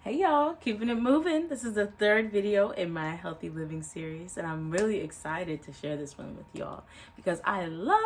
Hey y'all, keeping it moving. This is the third video in my healthy living series, and I'm really excited to share this one with y'all because I love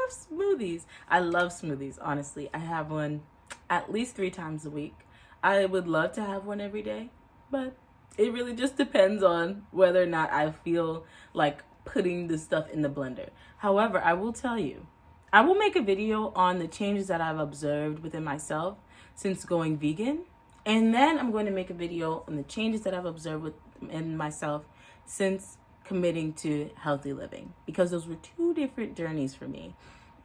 smoothies. I love smoothies, honestly. I have one at least 3 times a week. I would love to have one every day, but it really just depends on whether or not I feel like putting the stuff in the blender. However, I will tell you, I will make a video on the changes that I've observed within myself since going vegan. And then I'm going to make a video on the changes that I've observed within myself since committing to healthy living, because those were 2 different journeys for me,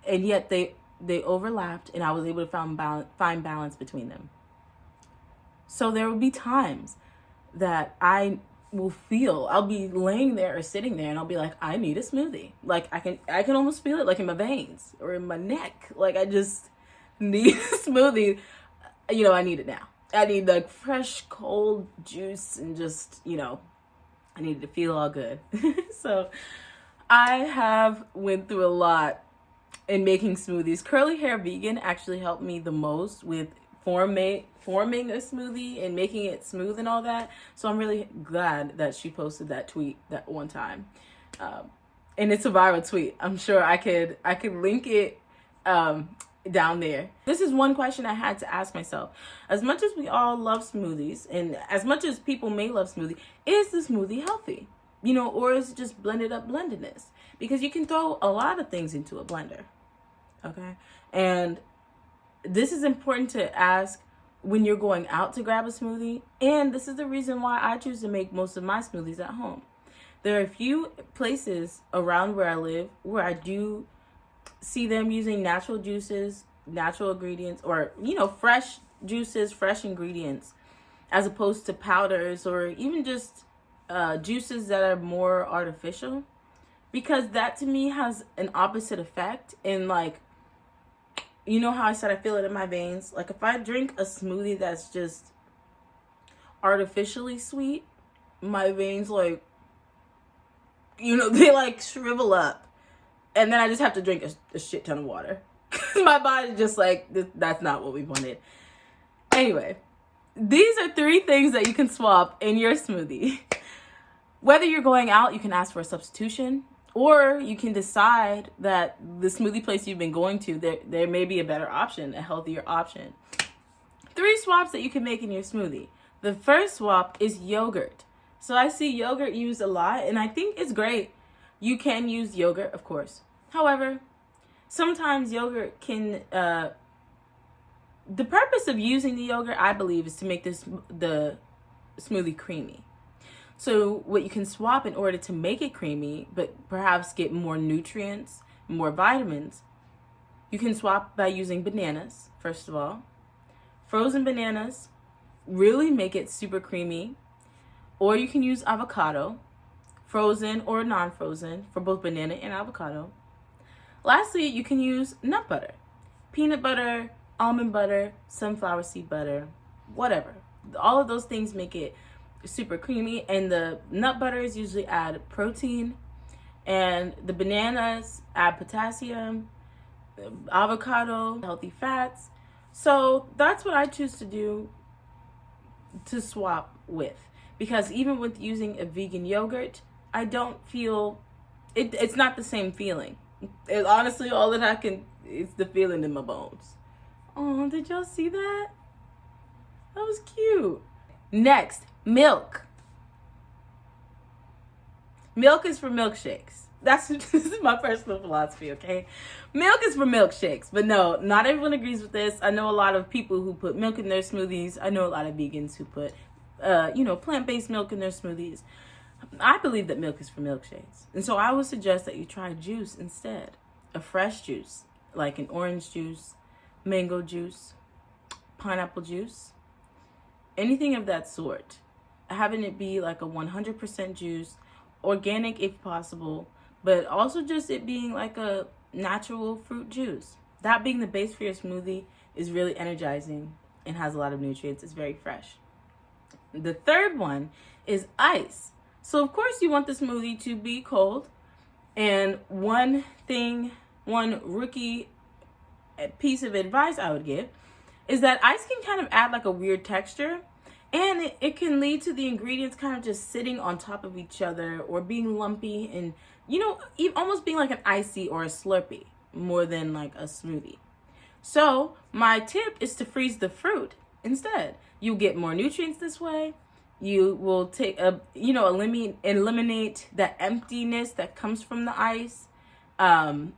and yet they overlapped, and I was able to find balance between them. So there will be times that I'll be laying there or sitting there, and I'll be like, I need a smoothie. Like I can almost feel it, like in my veins or in my neck. Like I just need a smoothie. I need it now. I need like fresh, cold juice and just, I need to feel all good. So I have went through a lot in making smoothies. Curly Hair Vegan actually helped me the most with forming a smoothie and making it smooth and all that. So I'm really glad that she posted that tweet that one time. And it's a viral tweet. I'm sure I could link it down there. This is one question I had to ask myself. As much as we all love smoothies, and as much as people may love smoothie, is the smoothie healthy? Or is it just blended up blendedness? Because you can throw a lot of things into a blender. Okay? And this is important to ask when you're going out to grab a smoothie. And this is the reason why I choose to make most of my smoothies at home. There are a few places around where I live where I do see them using natural juices, natural ingredients, or fresh juices, fresh ingredients, as opposed to powders or even just juices that are more artificial, because that to me has an opposite effect. And like, how I said I feel it in my veins. Like if I drink a smoothie that's just artificially sweet, my veins they like shrivel up. And then I just have to drink a shit ton of water. My body's just like, that's not what we wanted. Anyway, these are 3 things that you can swap in your smoothie. Whether you're going out, you can ask for a substitution, or you can decide that the smoothie place you've been going to, there may be a better option, a healthier option. 3 swaps that you can make in your smoothie. The first swap is yogurt. So I see yogurt used a lot, and I think it's great. You can use yogurt, of course. However, sometimes yogurt can, the purpose of using the yogurt, I believe, is to make the smoothie creamy. So what you can swap in order to make it creamy, but perhaps get more nutrients, more vitamins, you can swap by using bananas, first of all. Frozen bananas really make it super creamy. Or you can use avocado, frozen or non-frozen, for both banana and avocado. Lastly, you can use nut butter, peanut butter, almond butter, sunflower seed butter, whatever. All of those things make it super creamy, and the nut butters usually add protein, and the bananas add potassium, avocado, healthy fats. So that's what I choose to do to swap with, because even with using a vegan yogurt, I don't feel it's not the same feeling. Honestly, all that it's the feeling in my bones. Oh, did y'all see that? That was cute. Next, Mylk. Mylk is for milkshakes. This is my personal philosophy, okay? Mylk is for milkshakes, but no, not everyone agrees with this. I know a lot of people who put milk in their smoothies. I know a lot of vegans who put, plant-based milk in their smoothies. I believe that milk is for milkshakes. And so I would suggest that you try juice instead. A fresh juice, like an orange juice, mango juice, pineapple juice, anything of that sort. Having it be like a 100% juice, organic if possible, but also just it being like a natural fruit juice. That being the base for your smoothie is really energizing and has a lot of nutrients. It's very fresh. The third one is ice. So of course you want the smoothie to be cold. And one rookie piece of advice I would give is that ice can kind of add like a weird texture. And it can lead to the ingredients kind of just sitting on top of each other or being lumpy and, almost being like an icy or a Slurpee more than like a smoothie. So my tip is to freeze the fruit instead. You get more nutrients this way. You will eliminate that emptiness that comes from the ice, and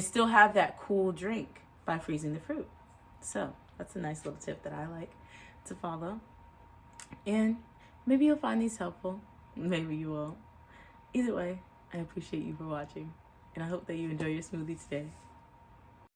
still have that cool drink by freezing the fruit. So that's a nice little tip that I like to follow. And maybe you'll find these helpful. Maybe you won't. Either way, I appreciate you for watching. And I hope that you enjoy your smoothie today.